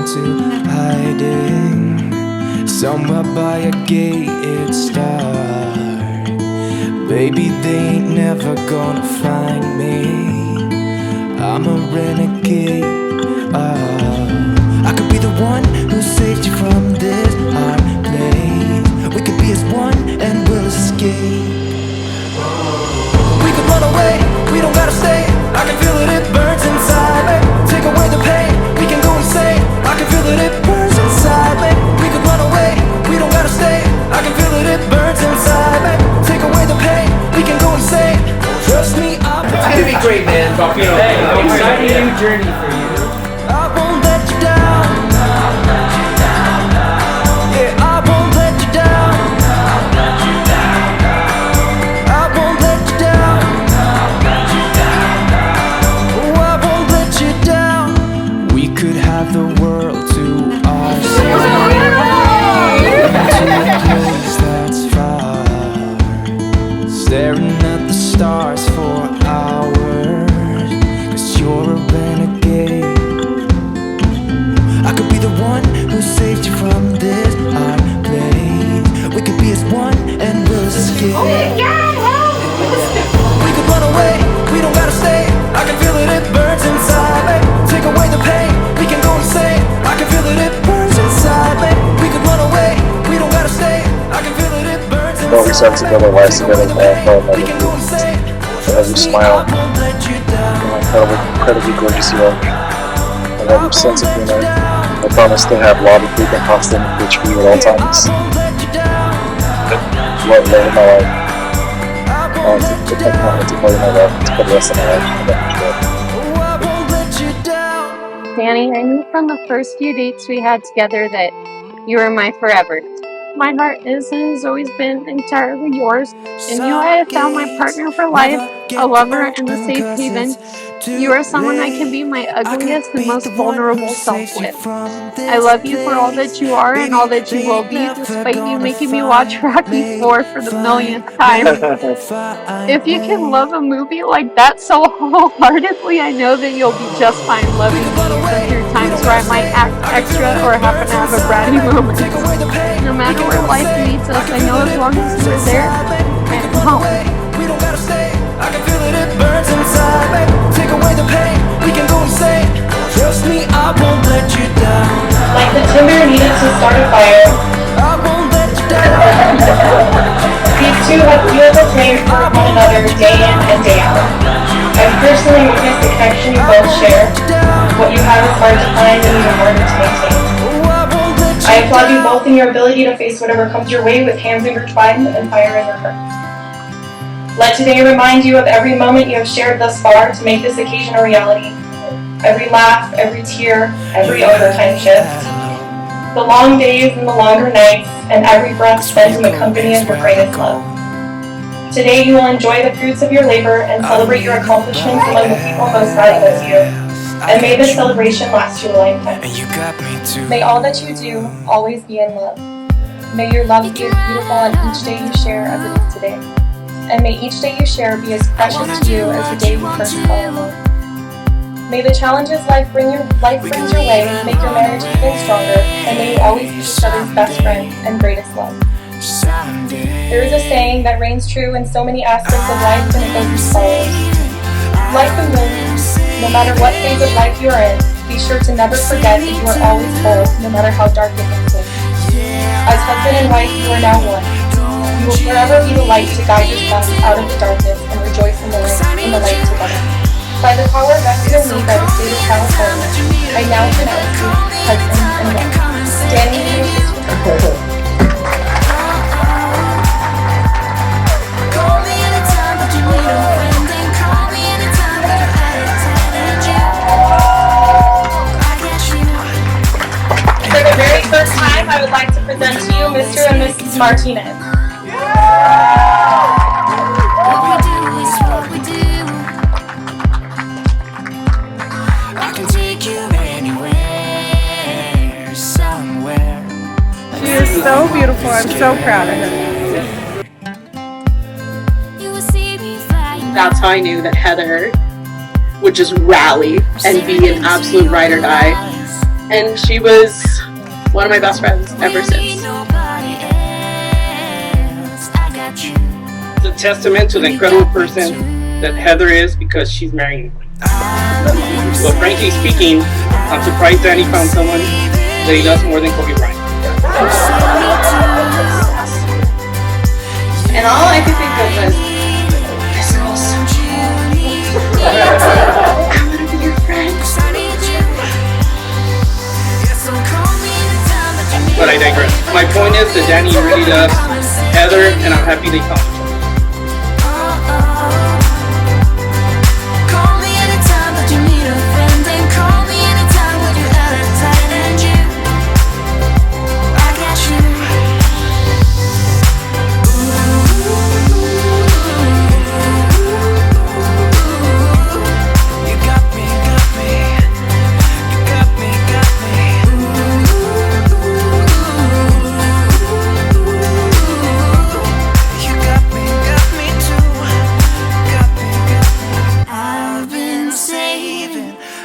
to hiding somewhere by a gated star. Baby, they ain't never gonna find me. I'm a renegade. I could be the one who saved you from this hard place. We could be as one and we'll escape. We could run away, we don't gotta stay. I can feel it, it burns inside me. Take away the pain, we can go insane. I can feel it, it burns inside me. We could run away, we don't gotta stay. I can feel it, it burns inside me. Take away the pain, we can go insane. Trust me, It's gonna be great, man. Exciting new journey for you. I won't let you down. Yeah, I won't let you down. I won't let you down. Oh, I won't let you down. We could have the world to ourselves. Into a place that's far. Staring at the stars for hours. 'Cause you're a renegade. I could be the one who saved you from this hard place. We could be as one and we'll escape. We could run away, we don't gotta stay. I can feel it, it burns inside me. Take away the pain, we can go insane. I can feel it, it burns inside me. We could run away, we don't gotta stay. I can feel it, it burns inside me. Well, we stuck together, lives together, We can go insane. every smile, I won't let you down. incredibly gorgeous you are. I love your sense of humor. I promise to have lobby food and constant which for you at all times. Love my life. I want to put part of my life for the rest of my life. Danny, I knew from the first few dates we had together that you were my forever. My heart is and has always been entirely yours. In you I have found my partner for life, a lover and a safe haven. You are someone I can be my ugliest and most vulnerable self with. I love you for all that you are and all that you will be, despite you making me watch Rocky IV for the millionth time. If you can love a movie like that so wholeheartedly, I know that you'll be just fine loving me even through times where I might act extra or happen to have a bratty moment. No matter where life leads us, I know as long as you're there, I'm home. We don't gotta stay. I can feel it, it burns inside me. Take away the pain, we can go insane. Trust me, I won't let you down. Like the timber needed to start a fire, I won't let you down. these two have beautiful flames for one another day in and day out. I've personally witnessed the connection you both share. What you have is hard to find and even harder to maintain. I applaud you both in your ability to face whatever comes your way with hands intertwined and fire in your heart. Let today remind you of every moment you have shared thus far to make this occasion a reality. Every laugh, every tear, every overtime shift. The long days and the longer nights, and every breath spent in the company of your greatest love. Today you will enjoy the fruits of your labor and celebrate your accomplishments among the people most valuable to you. And may this celebration last you a lifetime. May all that you do always be in love. May your love be as beautiful on each day you share as it is today. And may each day you share be as precious to you as the day you first fell in love. May the challenges life brings your way make your marriage even stronger, and may you always be each other's best friend and greatest love. There is a saying that reigns true in so many aspects of life, and it goes as follows. Like the moon, no matter what phase of life you are in, be sure to never forget that you are always whole, no matter how dark it may seem. As husband and wife, you are now one. You will forever be the light to guide your spouse out of the darkness and rejoice in the light together. By the power vested in me by the state of California, I now pronounce you husband and wife. Danny, your sister. For the very first time, I would like to present to you Mr. and Mrs. Martinez. She is so beautiful. I'm so proud of her. That's how I knew that Heather would just rally and be an absolute ride or die. And she was one of my best friends ever since. It's a testament to the incredible person that Heather is because she's marrying me. But frankly speaking, I'm surprised Danny found someone that he loves more than Kobe Bryant. And all I could think of was, this girl's so cool. I want to be your friend. But I digress. My point is that Danny really loves Heather, and I'm happy they found each other.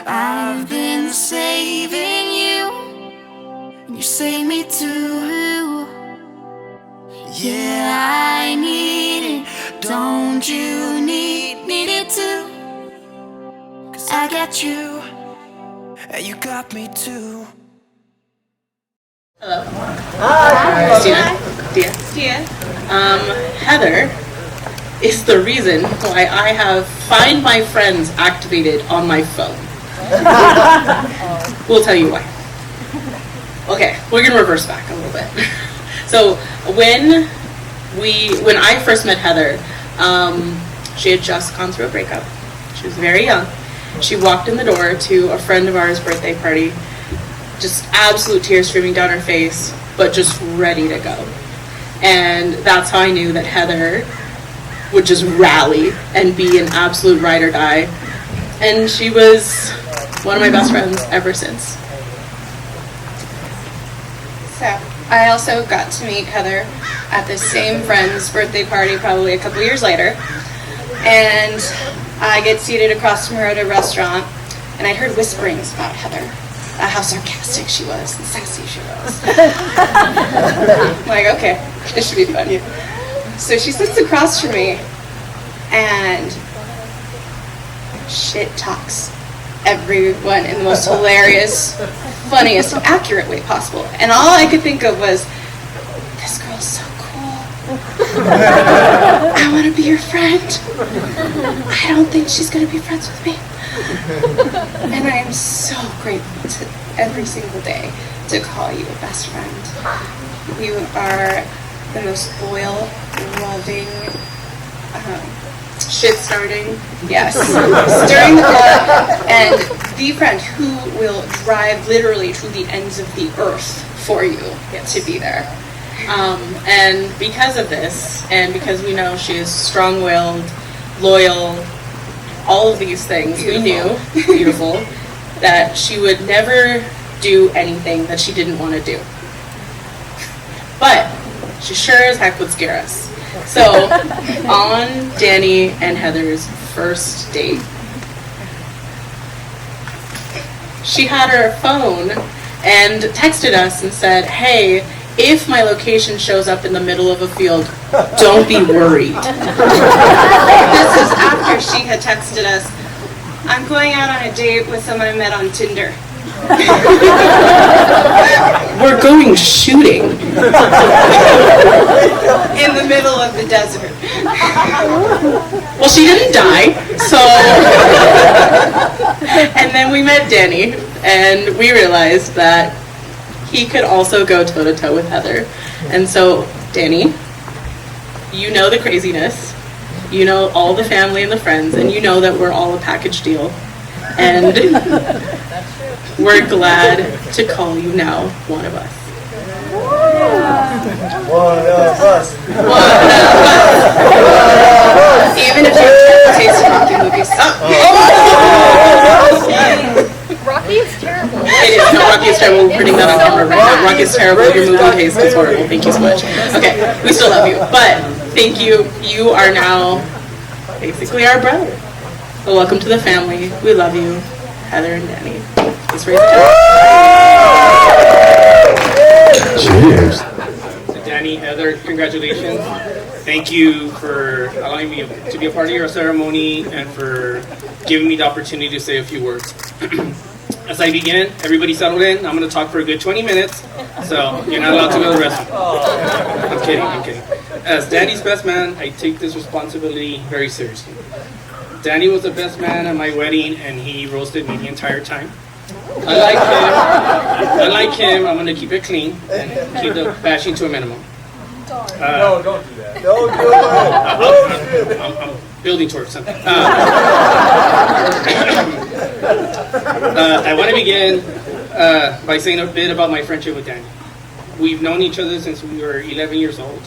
I've been saving you, and you save me too. Yeah, I need it. Don't you need it too? 'Cause I got you, and you got me too. Hello. Hi. Christina. Dia. Heather is the reason why I have Find My Friends activated on my phone. We'll tell you why. Okay, we're gonna reverse back a little bit. So when I first met Heather, she had just gone through a breakup. She was very young. She walked in the door to a friend of ours' birthday party, just absolute tears streaming down her face, but just ready to go. And that's how I knew that Heather would just rally and be an absolute ride or die. And she was one of my best friends ever since. So I also got to meet Heather at the same friend's birthday party probably a couple years later. And I get seated across from her at a restaurant, and I'd heard whisperings about Heather, how sarcastic she was and sassy she was. I'm like, okay, this should be fun. So she sits across from me and shit talks everyone in the most hilarious, funniest, accurate way possible. And all I could think of was, this girl's so cool. I want to be your friend. I don't think she's going to be friends with me. And I am so grateful to every single day to call you a best friend. You are the most loyal, loving, shit-starting, yes, stirring the pot, and the friend who will drive literally to the ends of the earth for you to be there. And because of this, and because we know she is strong-willed, loyal, all of these things, we knew, beautiful, that she would never do anything that she didn't want to do. But she sure as heck would scare us. So, on Danny and Heather's first date, she had her phone and texted us and said, hey, if my location shows up in the middle of a field, don't be worried. This is after she had texted us, I'm going out on a date with someone I met on Tinder. We're going shooting in the middle of the desert. Well, she didn't die, so. And then we met Danny, and we realized that he could also go toe-to-toe with Heather. And so, Danny, you know the craziness, you know all the family and the friends, and you know that we're all a package deal. And we're glad to call you now one of us. One of us. Even if you taste Rocky movies. Rocky is terrible. It is. No, Rocky is terrible. We're putting that on camera right now. Rocky is terrible. Your movie taste is horrible. Thank you so much. Okay, we still love you. But thank you. You are now basically our brother. So welcome to the family. We love you, Heather and Danny. Let's raise it. Cheers. Danny, Heather, congratulations. Thank you for allowing me to be a part of your ceremony and for giving me the opportunity to say a few words. As I begin, everybody settle in. I'm going to talk for a good 20 minutes, so you're not allowed to go to the restroom. I'm kidding. As Danny's best man, I take this responsibility very seriously. Danny was the best man at my wedding, and he roasted me the entire time. I like him. I'm going to keep it clean and keep the bashing to a minimum. No, don't do that. Don't do it. I'm building towards something. I want to begin by saying a bit about my friendship with Danny. We've known each other since we were 11 years old.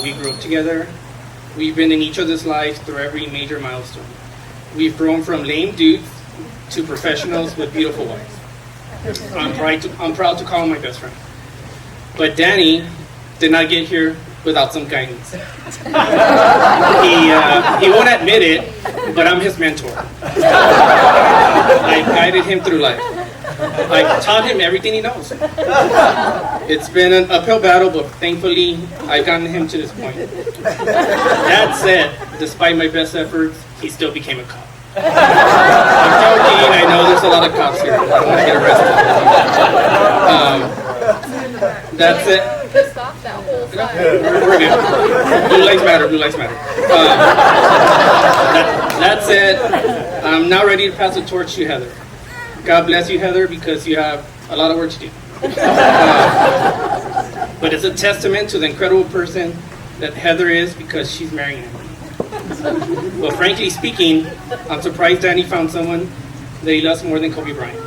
We grew up together. We've been in each other's lives through every major milestone. We've grown from lame dudes to professionals with beautiful wives. I'm proud to call him my best friend. But Danny did not get here without some guidance. He won't admit it, but I'm his mentor. I guided him through life. I taught him everything he knows. It's been an uphill battle, but thankfully, I've gotten him to this point. That said, despite my best efforts, he still became a cop. I'm joking, I know there's a lot of cops here. I don't want to get arrested. That's it. Stop that whole side. We're good. Blue lives matter. That's it. I'm now ready to pass the torch to Heather. God bless you, Heather, because you have a lot of work to do. But it's a testament to the incredible person that Heather is because she's marrying him. Well, frankly speaking, I'm surprised Danny found someone that he loves more than Kobe Bryant.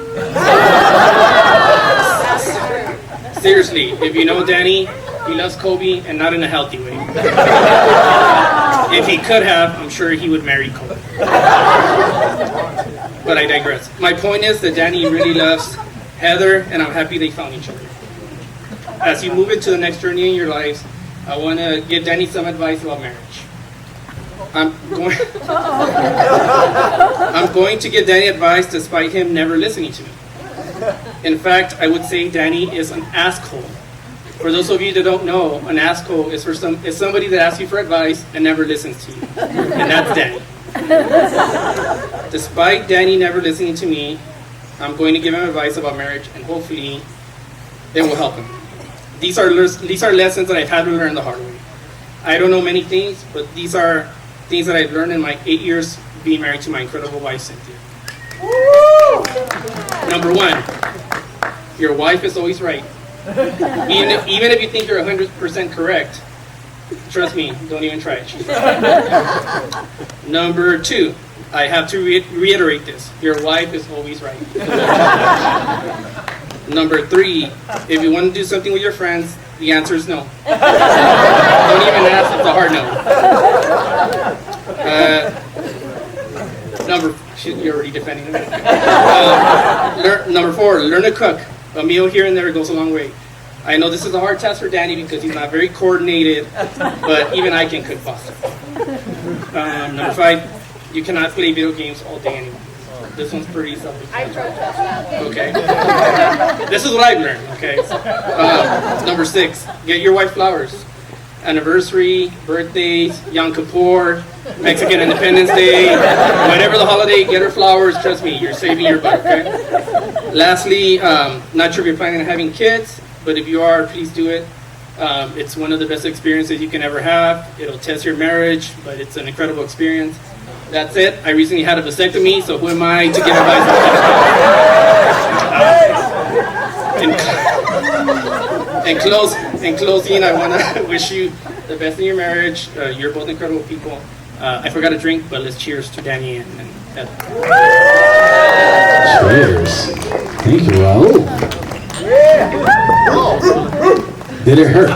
Seriously, if you know Danny, he loves Kobe and not in a healthy way. If he could have, I'm sure he would marry Kobe. But I digress. My point is that Danny really loves Heather, and I'm happy they found each other. As you move into the next journey in your lives, I want to give Danny some advice about marriage. I'm going to give Danny advice despite him never listening to me. In fact, I would say Danny is an asshole. For those of you that don't know, an asshole is somebody that asks you for advice and never listens to you. And that's Danny. Despite Danny never listening to me, I'm going to give him advice about marriage, and hopefully it will help him. These are lessons that I've had to learn the hard way. I don't know many things, but these are things that I've learned in my 8 years being married to my incredible wife, Cynthia. Number 1, your wife is always right. Even if you think you're 100% correct, trust me, don't even try it. She's right. Number 2, I have to reiterate this. Your wife is always right. Number 3, if you want to do something with your friends, the answer is no. Don't even ask, it's a hard no. You're already defending me. Number 4, learn to cook. A meal here and there goes a long way. I know this is a hard task for Danny because he's not very coordinated, but even I can cook pasta. Number 5, you cannot play video games all day anymore. This one's pretty self-explanatory. Okay. This is what I've learned. Okay. Number 6, get your wife flowers. Anniversary, birthdays, Yom Kippur, Mexican Independence Day, whatever the holiday, get her flowers. Trust me, you're saving your butt. Okay. Lastly, not sure if you're planning on having kids, but if you are, please do it. It's one of the best experiences you can ever have. It'll test your marriage, but it's an incredible experience. That's it. I recently had a vasectomy, so who am I to give advice on in closing, I want to wish you the best in your marriage. You're both incredible people. I forgot to drink, but let's cheers to Danny and Heather. Cheers. Thank you, Raul. Did it hurt?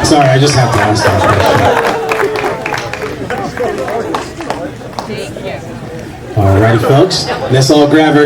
Sorry, I just have to ask that question. Alrighty, folks. Let's all grab our